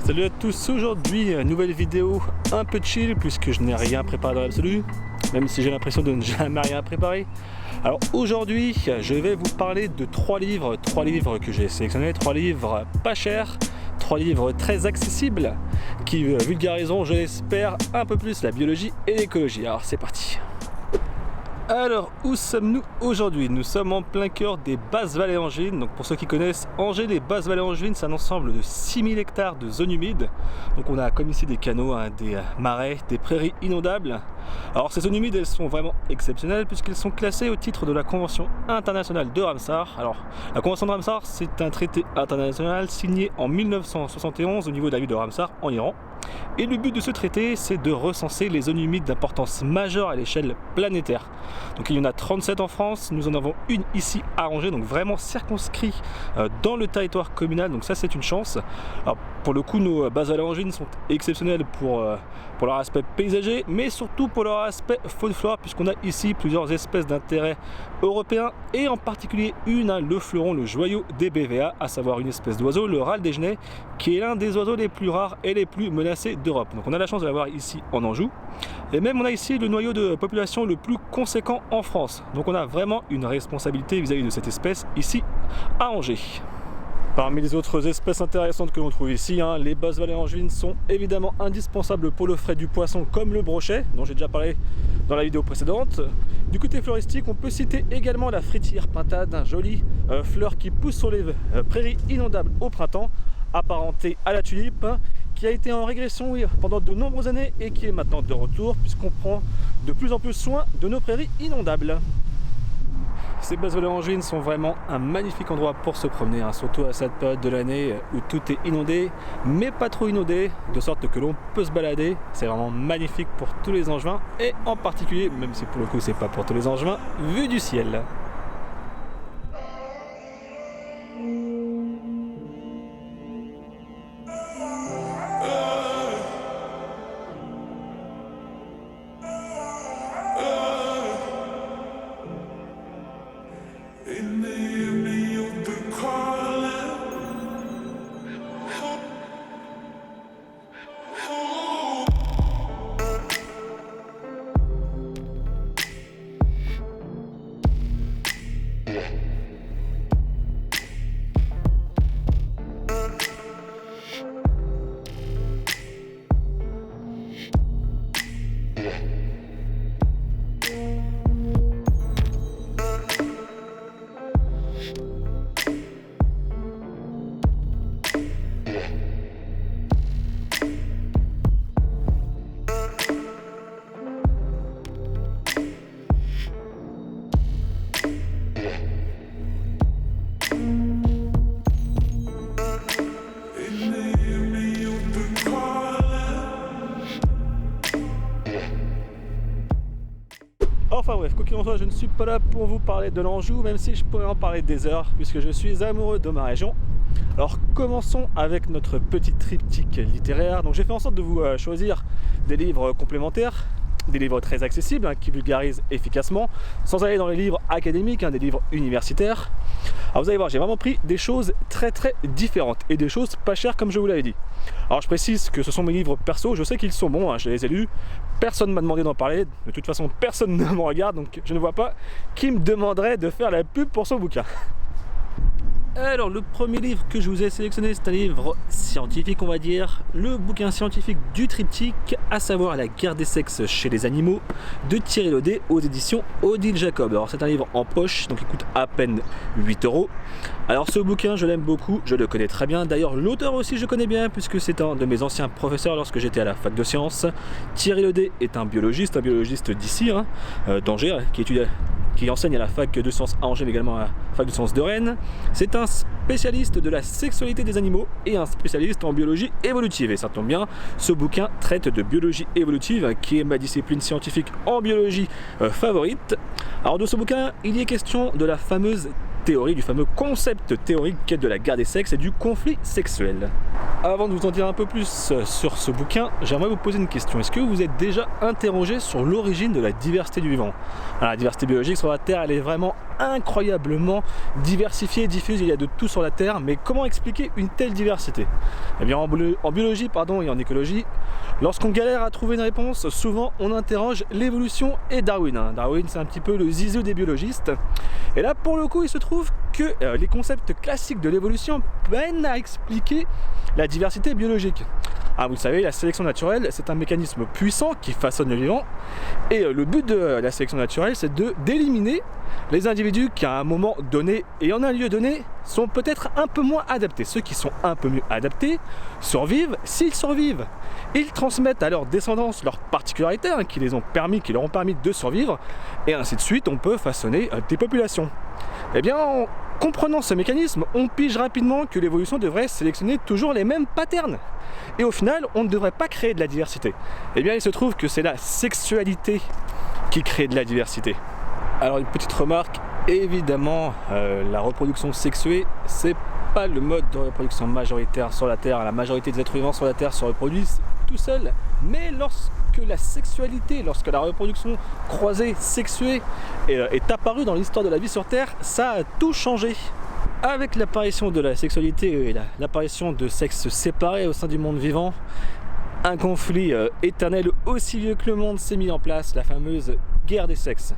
Salut à tous, aujourd'hui nouvelle vidéo un peu chill puisque je n'ai rien préparé dans l'absolu, même si j'ai l'impression de ne jamais rien préparer. Alors aujourd'hui je vais vous parler de trois livres que j'ai sélectionnés, 3 livres pas chers, 3 livres très accessibles qui vulgariseront, je l'espère, un peu plus la biologie et l'écologie. Alors c'est parti. Alors, où sommes-nous aujourd'hui? Nous sommes en plein cœur des Basses Vallées Angevines. Donc pour ceux qui connaissent Angers, les Basses Vallées Angevines, c'est un ensemble de 6000 hectares de zones humides. Donc on a comme ici des canaux, des marais, des prairies inondables. Alors ces zones humides, elles sont vraiment exceptionnelles puisqu'elles sont classées au titre de la Convention internationale de Ramsar. Alors la Convention de Ramsar, c'est un traité international signé en 1971 au niveau de la ville de Ramsar en Iran. Et le but de ce traité, c'est de recenser les zones humides d'importance majeure à l'échelle planétaire. Donc il y en a 37 en France, nous en avons une ici à Angers, donc vraiment circonscrit dans le territoire communal, donc ça c'est une chance. Alors pour le coup, nos Basses Vallées Angevines sont exceptionnelles pour leur aspect paysager, mais surtout pour leur aspect faune-flore, puisqu'on a ici plusieurs espèces d'intérêt européen, et en particulier une, le fleuron, le joyau des BVA, à savoir une espèce d'oiseau, le râle des genêts, qui est l'un des oiseaux les plus rares et les plus menacés d'Europe. Donc on a la chance de l'avoir ici en Anjou, et même on a ici le noyau de population le plus conséquent en France. Donc on a vraiment une responsabilité vis-à-vis de cette espèce ici à Angers. Parmi les autres espèces intéressantes que l'on trouve ici, les Basses Vallées Angevines sont évidemment indispensables pour le frais du poisson, comme le brochet, dont j'ai déjà parlé dans la vidéo précédente. Du côté floristique, on peut citer également la frétille pintade, jolie fleur qui pousse sur les prairies inondables au printemps, apparentée à la tulipe, qui a été en régression pendant de nombreuses années et qui est maintenant de retour puisqu'on prend de plus en plus soin de nos prairies inondables. Ces Basses Vallées Angevines sont vraiment un magnifique endroit pour se promener, surtout à cette période de l'année où tout est inondé, mais pas trop inondé, de sorte que l'on peut se balader. C'est vraiment magnifique pour tous les Angevins, et en particulier, même si pour le coup c'est pas pour tous les Angevins, vu du ciel. Enfin bref, quoi qu'il en soit, je ne suis pas là pour vous parler de l'Anjou, même si je pourrais en parler des heures, puisque je suis amoureux de ma région. Alors commençons avec notre petit triptyque littéraire. Donc j'ai fait en sorte de vous choisir des livres complémentaires, des livres très accessibles, qui vulgarisent efficacement, sans aller dans les livres académiques, des livres universitaires. Alors vous allez voir, j'ai vraiment pris des choses très différentes, et des choses pas chères comme je vous l'avais dit. Alors je précise que ce sont mes livres perso, je sais qu'ils sont bons, je les ai lus, personne ne m'a demandé d'en parler, de toute façon personne ne me regarde, donc je ne vois pas qui me demanderait de faire la pub pour son bouquin. Alors le premier livre que je vous ai sélectionné, c'est un livre scientifique, on va dire, le bouquin scientifique du triptyque, à savoir La guerre des sexes chez les animaux, de Thierry Laudet, aux éditions Odile Jacob. Alors c'est un livre en poche, donc il coûte à peine 8 €. Alors ce bouquin, je l'aime beaucoup, je le connais très bien, d'ailleurs l'auteur aussi je connais bien, puisque c'est un de mes anciens professeurs lorsque j'étais à la fac de sciences. Thierry Laudet est un biologiste d'ici, d'Angers, qui enseigne à la fac de sciences à Angers, mais également à la fac de sciences de Rennes. C'est un spécialiste de la sexualité des animaux et un spécialiste en biologie évolutive. Et ça tombe bien, ce bouquin traite de biologie évolutive, qui est ma discipline scientifique en biologie favorite. Alors de ce bouquin, il y est question de la fameuse théorie, du fameux concept théorique de la guerre des sexes et du conflit sexuel. Avant de vous en dire un peu plus sur ce bouquin, j'aimerais vous poser une question. Est-ce que vous êtes déjà interrogé sur l'origine de la diversité du vivant? Alors, la diversité biologique sur la Terre, elle est vraiment incroyablement diversifiée, diffuse, il y a de tout sur la Terre, mais comment expliquer une telle diversité? Eh bien en biologie et en écologie, lorsqu'on galère à trouver une réponse, souvent on interroge l'évolution et Darwin. Darwin, c'est un petit peu le zizou des biologistes. Et là, pour le coup, il se trouve que les concepts classiques de l'évolution peinent à expliquer la diversité biologique. Vous le savez, la sélection naturelle, c'est un mécanisme puissant qui façonne le vivant. Et le but de la sélection naturelle, c'est d'éliminer les individus qui, à un moment donné et en un lieu donné, sont peut-être un peu moins adaptés. Ceux qui sont un peu mieux adaptés survivent. S'ils survivent, ils transmettent à leur descendance leurs particularités qui leur ont permis de survivre. Et ainsi de suite, on peut façonner des populations. Eh bien, en comprenant ce mécanisme, on pige rapidement que l'évolution devrait sélectionner toujours les mêmes patterns. Et au final, on ne devrait pas créer de la diversité. Eh bien, il se trouve que c'est la sexualité qui crée de la diversité. Alors, une petite remarque, évidemment, la reproduction sexuée, c'est pas le mode de reproduction majoritaire sur la Terre. La majorité des êtres vivants sur la Terre se reproduisent tout seuls. Mais lorsque la sexualité, lorsque la reproduction croisée, sexuée est apparue dans l'histoire de la vie sur Terre, ça a tout changé. Avec l'apparition de la sexualité et l'apparition de sexes séparés au sein du monde vivant, un conflit éternel aussi vieux que le monde s'est mis en place, la fameuse guerre des sexes.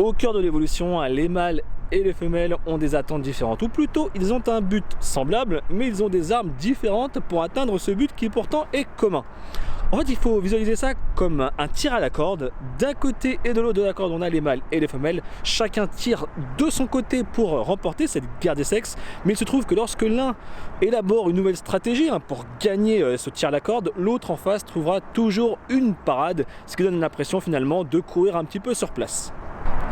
Au cœur de l'évolution, les mâles et les femelles ont des attentes différentes, ou plutôt ils ont un but semblable, mais ils ont des armes différentes pour atteindre ce but qui pourtant est commun. En fait, il faut visualiser ça comme un tir à la corde. D'un côté et de l'autre de la corde, on a les mâles et les femelles. Chacun tire de son côté pour remporter cette guerre des sexes. Mais il se trouve que lorsque l'un élabore une nouvelle stratégie pour gagner ce tir à la corde, l'autre en face trouvera toujours une parade, ce qui donne l'impression finalement de courir un petit peu sur place.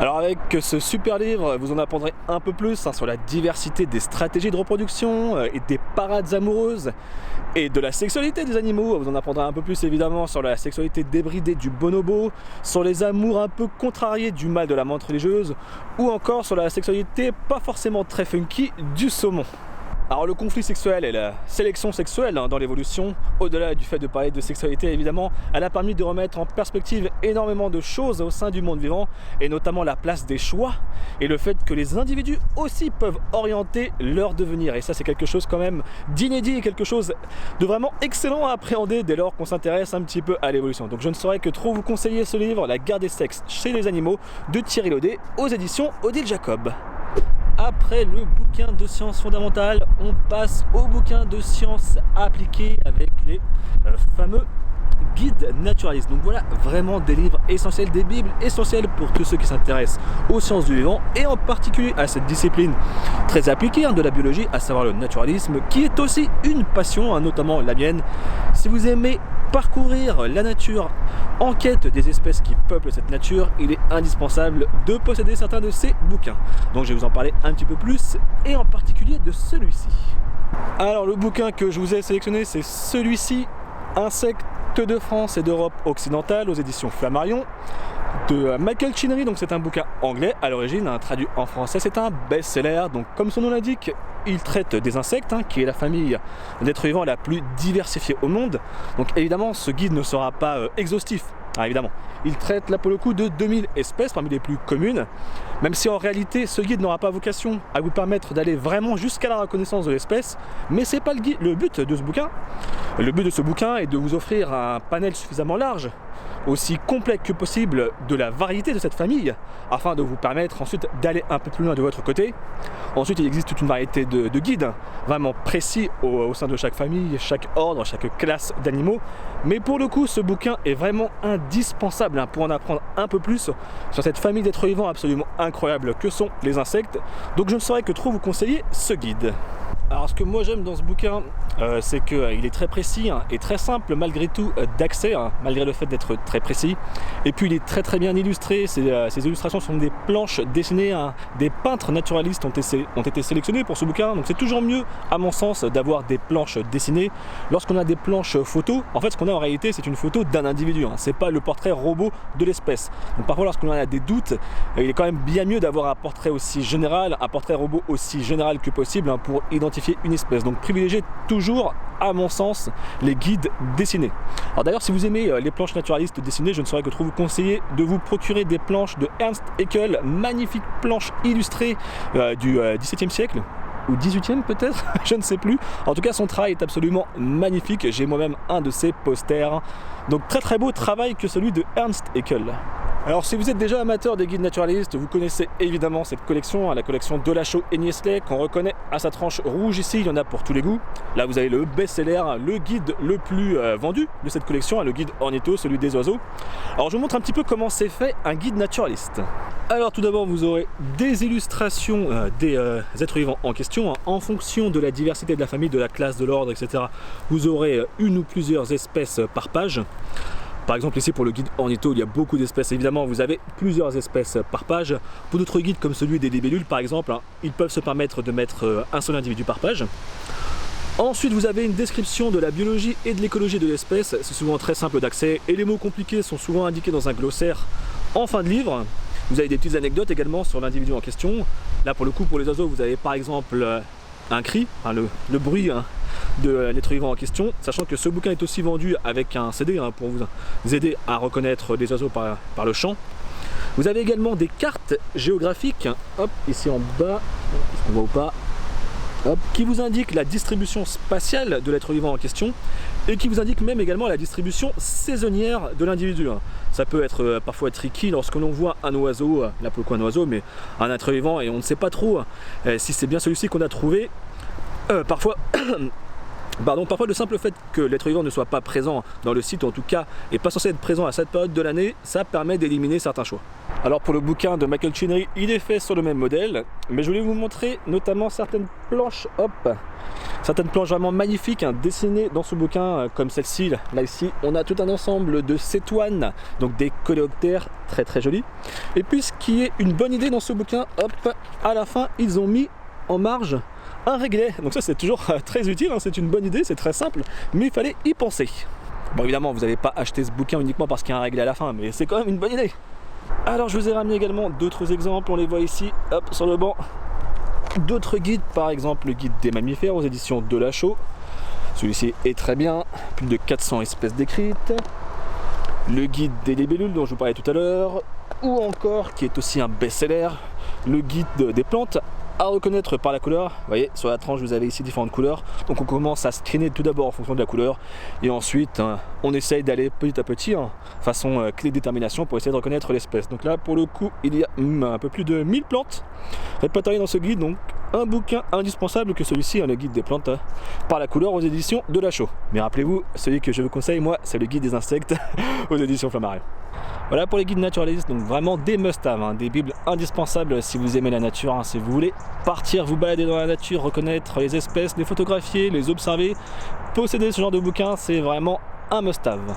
Alors avec ce super livre, vous en apprendrez un peu plus sur la diversité des stratégies de reproduction et des parades amoureuses et de la sexualité des animaux. Vous en apprendrez un peu plus évidemment sur la sexualité débridée du bonobo, sur les amours un peu contrariés du mâle de la menthe religieuse ou encore sur la sexualité pas forcément très funky du saumon. Alors le conflit sexuel et la sélection sexuelle dans l'évolution, au-delà du fait de parler de sexualité évidemment, elle a permis de remettre en perspective énormément de choses au sein du monde vivant, et notamment la place des choix et le fait que les individus aussi peuvent orienter leur devenir. Et ça c'est quelque chose quand même d'inédit et quelque chose de vraiment excellent à appréhender dès lors qu'on s'intéresse un petit peu à l'évolution. Donc je ne saurais que trop vous conseiller ce livre, La guerre des sexes chez les animaux, de Thierry Laudet aux éditions Odile Jacob. Après le bouquin de sciences fondamentales, on passe au bouquin de sciences appliquées avec les fameux guides naturalistes. Donc voilà, vraiment des livres essentiels, des bibles essentielles pour tous ceux qui s'intéressent aux sciences du vivant et en particulier à cette discipline très appliquée de la biologie, à savoir le naturalisme, qui est aussi une passion, notamment la mienne. Si vous aimez parcourir la nature en quête des espèces qui peuplent cette nature, il est indispensable de posséder certains de ces bouquins. Donc je vais vous en parler un petit peu plus et en particulier de celui-ci. Alors le bouquin que je vous ai sélectionné, c'est celui-ci, Insectes de France et d'Europe occidentale aux éditions Flammarion de Michael Chinnery. Donc c'est un bouquin anglais à l'origine, traduit en français, c'est un best-seller. Donc comme son nom l'indique, il traite des insectes, qui est la famille d'êtres vivants la plus diversifiée au monde. Donc évidemment ce guide ne sera pas exhaustif, évidemment. Il traite là pour le coup de 2000 espèces parmi les plus communes, même si en réalité ce guide n'aura pas vocation à vous permettre d'aller vraiment jusqu'à la reconnaissance de l'espèce, mais c'est pas le but de ce bouquin. Le but de ce bouquin est de vous offrir un panel suffisamment large, aussi complet que possible, de la variété de cette famille, afin de vous permettre ensuite d'aller un peu plus loin de votre côté. Ensuite, il existe toute une variété de guides, vraiment précis au sein de chaque famille, chaque ordre, chaque classe d'animaux. Mais pour le coup, ce bouquin est vraiment indispensable pour en apprendre un peu plus sur cette famille d'êtres vivants absolument incroyable que sont les insectes. Donc je ne saurais que trop vous conseiller ce guide. Alors ce que moi j'aime dans ce bouquin, c'est qu'il est très précis et très simple malgré tout d'accès, malgré le fait d'être très précis. Et puis il est très très bien illustré, ces illustrations sont des planches dessinées, des peintres naturalistes ont été sélectionnés pour ce bouquin. Donc c'est toujours mieux à mon sens d'avoir des planches dessinées. Lorsqu'on a des planches photos, en fait ce qu'on a en réalité c'est une photo d'un individu, c'est pas le portrait robot de l'espèce. Donc parfois lorsqu'on a des doutes, il est quand même bien mieux d'avoir un portrait aussi général, un portrait robot aussi général que possible pour identifier une espèce. Donc privilégiez toujours toujours, à mon sens, les guides dessinés. Alors d'ailleurs, si vous aimez les planches naturalistes dessinées, je ne saurais que trop vous conseiller de vous procurer des planches de Ernst Haeckel, magnifiques planches illustrées du XVIIe siècle, ou 18e peut-être, je ne sais plus. En tout cas, son travail est absolument magnifique. J'ai moi-même un de ses posters. Donc très très beau travail que celui de Ernst Haeckel. Alors si vous êtes déjà amateur des guides naturalistes, vous connaissez évidemment cette collection, la collection Delachaux et Niestlé, qu'on reconnaît à sa tranche rouge ici, il y en a pour tous les goûts. Là vous avez le best-seller, le guide le plus vendu de cette collection, le guide ornitho, celui des oiseaux. Alors je vous montre un petit peu comment c'est fait un guide naturaliste. Alors tout d'abord vous aurez des illustrations des êtres vivants en question, en fonction de la diversité de la famille, de la classe, de l'ordre, etc. Vous aurez une ou plusieurs espèces par page. Par exemple ici pour le guide ornitho, il y a beaucoup d'espèces, évidemment vous avez plusieurs espèces par page. Pour d'autres guides comme celui des libellules par exemple, ils peuvent se permettre de mettre un seul individu par page. Ensuite vous avez une description de la biologie et de l'écologie de l'espèce, c'est souvent très simple d'accès et les mots compliqués sont souvent indiqués dans un glossaire en fin de livre. Vous avez des petites anecdotes également sur l'individu en question. Là pour le coup pour les oiseaux vous avez par exemple un cri, le bruit de l'être vivant en question, sachant que ce bouquin est aussi vendu avec un CD pour vous aider à reconnaître les oiseaux par le chant. Vous avez également des cartes géographiques, hop, ici en bas, est-ce qu'on voit ou pas, hop, qui vous indiquent la distribution spatiale de l'être vivant en question et qui vous indique même également la distribution saisonnière de l'individu. Ça peut être parfois tricky lorsque l'on voit un oiseau, là pour le coup un oiseau, mais un être vivant et on ne sait pas trop si c'est bien celui-ci qu'on a trouvé. Parfois le simple fait que l'être vivant ne soit pas présent dans le site, ou en tout cas n'est pas censé être présent à cette période de l'année, ça permet d'éliminer certains choix. Alors pour le bouquin de Michael Chinnery, il est fait sur le même modèle, mais je voulais vous montrer notamment certaines planches, certaines planches vraiment magnifiques dessinées dans ce bouquin, comme celle-ci. Là ici, on a tout un ensemble de cétoines, donc des coléoptères très très jolis. Et puis ce qui est une bonne idée dans ce bouquin, à la fin, ils ont mis en marge un réglet, donc ça c'est toujours très utile, c'est une bonne idée, c'est très simple, mais il fallait y penser. Bon évidemment vous n'allez pas acheter ce bouquin uniquement parce qu'il y a un réglet à la fin, mais c'est quand même une bonne idée. Alors je vous ai ramené également d'autres exemples, on les voit ici, sur le banc. D'autres guides, par exemple le guide des mammifères aux éditions Delachaux. Celui-ci est très bien, plus de 400 espèces décrites. Le guide des libellules dont je vous parlais tout à l'heure, ou encore, qui est aussi un best-seller, le guide des plantes à reconnaître par la couleur. Vous voyez sur la tranche vous avez ici différentes couleurs, donc on commence à screener tout d'abord en fonction de la couleur et ensuite on essaye d'aller petit à petit façon clé de détermination pour essayer de reconnaître l'espèce. Donc là pour le coup il y a un peu plus de 1000 plantes répertoriées dans ce guide, donc un bouquin indispensable que celui-ci, le guide des plantes par la couleur aux éditions Delachaux. Mais rappelez-vous, celui que je vous conseille moi c'est le guide des insectes aux éditions Flammarion. Voilà pour les guides naturalistes, donc vraiment des must-have, des bibles indispensables si vous aimez la nature, si vous voulez partir vous balader dans la nature, reconnaître les espèces, les photographier, les observer, posséder ce genre de bouquin, c'est vraiment un must-have.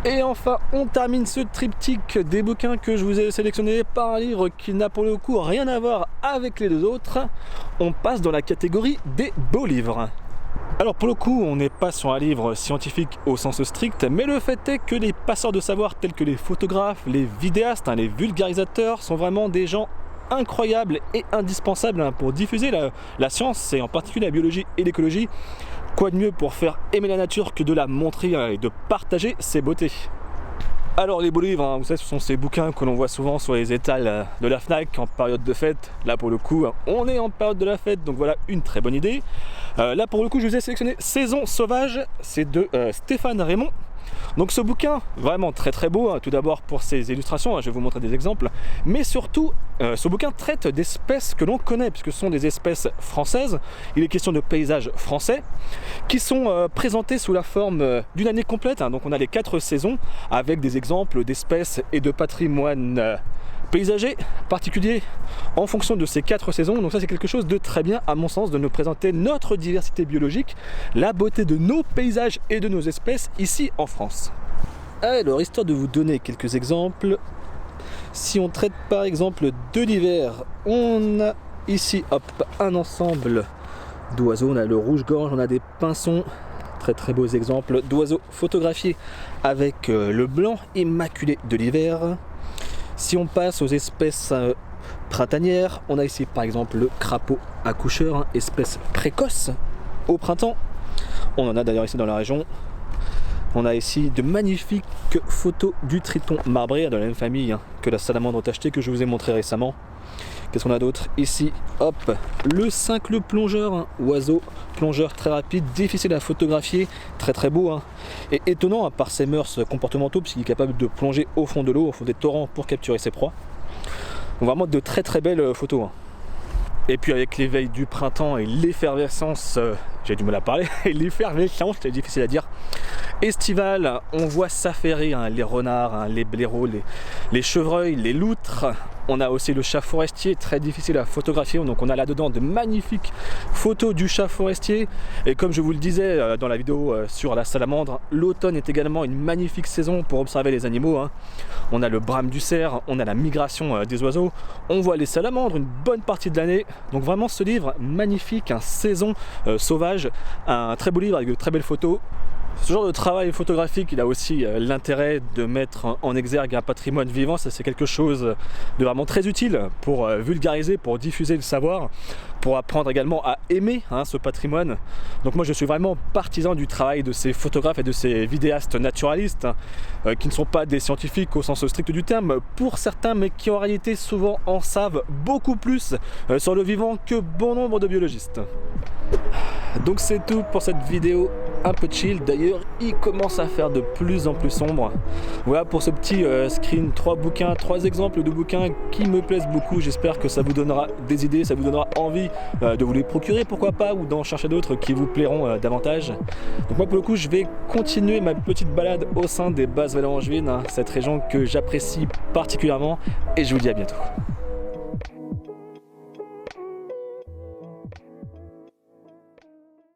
Et enfin, on termine ce triptyque des bouquins que je vous ai sélectionné par un livre qui n'a pour le coup rien à voir avec les deux autres. On passe dans la catégorie des beaux livres. Alors pour le coup, on n'est pas sur un livre scientifique au sens strict, mais le fait est que les passeurs de savoir tels que les photographes, les vidéastes, les vulgarisateurs sont vraiment des gens incroyables et indispensables pour diffuser la science et en particulier la biologie et l'écologie. Quoi de mieux pour faire aimer la nature que de la montrer et de partager ses beautés. Alors les beaux livres, vous savez, ce sont ces bouquins que l'on voit souvent sur les étals de la FNAC en période de fête. Là pour le coup, on est en période de la fête, donc voilà une très bonne idée. Là pour le coup, je vous ai sélectionné Saison sauvage, c'est de Stéphane Raymond. Donc ce bouquin, vraiment très très beau, tout d'abord pour ses illustrations, je vais vous montrer des exemples, mais surtout ce bouquin traite d'espèces que l'on connaît, puisque ce sont des espèces françaises. Il est question de paysages français qui sont présentés sous la forme d'une année complète, donc on a les 4 saisons avec des exemples d'espèces et de patrimoine paysager particulier en fonction de ces 4 saisons. Donc ça c'est quelque chose de très bien à mon sens, de nous présenter notre diversité biologique, la beauté de nos paysages et de nos espèces ici en France. Alors histoire de vous donner quelques exemples, si on traite par exemple de l'hiver, on a ici un ensemble d'oiseaux, on a le rouge-gorge, on a des pinsons, très très beaux exemples d'oiseaux photographiés avec le blanc immaculé de l'hiver. Si on passe aux espèces printanières, on a ici par exemple le crapaud accoucheur, espèce précoce au printemps. On en a d'ailleurs ici dans la région. On a ici de magnifiques photos du triton marbré, de la même famille que la salamandre tachetée que je vous ai montré récemment. Qu'est-ce qu'on a d'autre ici? Hop, le cincle plongeur, oiseau plongeur très rapide, difficile à photographier, très beau, et étonnant par ses mœurs comportementaux, puisqu'il est capable de plonger au fond de l'eau, au fond des torrents pour capturer ses proies. Donc vraiment de très belles photos. Et puis avec l'éveil du printemps et l'effervescence, j'ai du mal à parler, l'effervescence, c'est difficile à dire, estivale, on voit s'affairer les renards, les blaireaux, les chevreuils, les loutres. On a aussi le chat forestier, très difficile à photographier, donc on a là-dedans de magnifiques photos du chat forestier. Et comme je vous le disais dans la vidéo sur la salamandre, l'automne est également une magnifique saison pour observer les animaux. On a le brame du cerf, on a la migration des oiseaux, on voit les salamandres une bonne partie de l'année. Donc vraiment ce livre magnifique, saison sauvage, un très beau livre avec de très belles photos. Ce genre de travail photographique, il a aussi l'intérêt de mettre en exergue un patrimoine vivant. Ça, c'est quelque chose de vraiment très utile pour vulgariser, pour diffuser le savoir, pour apprendre également à aimer ce patrimoine. Donc moi je suis vraiment partisan du travail de ces photographes et de ces vidéastes naturalistes qui ne sont pas des scientifiques au sens strict du terme pour certains, mais qui en réalité souvent en savent beaucoup plus sur le vivant que bon nombre de biologistes. Donc c'est tout pour cette vidéo un peu chill. D'ailleurs il commence à faire de plus en plus sombre. Voilà pour ce petit screen, 3 bouquins, 3 exemples de bouquins qui me plaisent beaucoup. J'espère que ça vous donnera des idées, ça vous donnera envie de vous les procurer pourquoi pas, ou d'en chercher d'autres qui vous plairont davantage. Donc moi pour le coup je vais continuer ma petite balade au sein des Basses Vallées Angevines, cette région que j'apprécie particulièrement, et je vous dis à bientôt.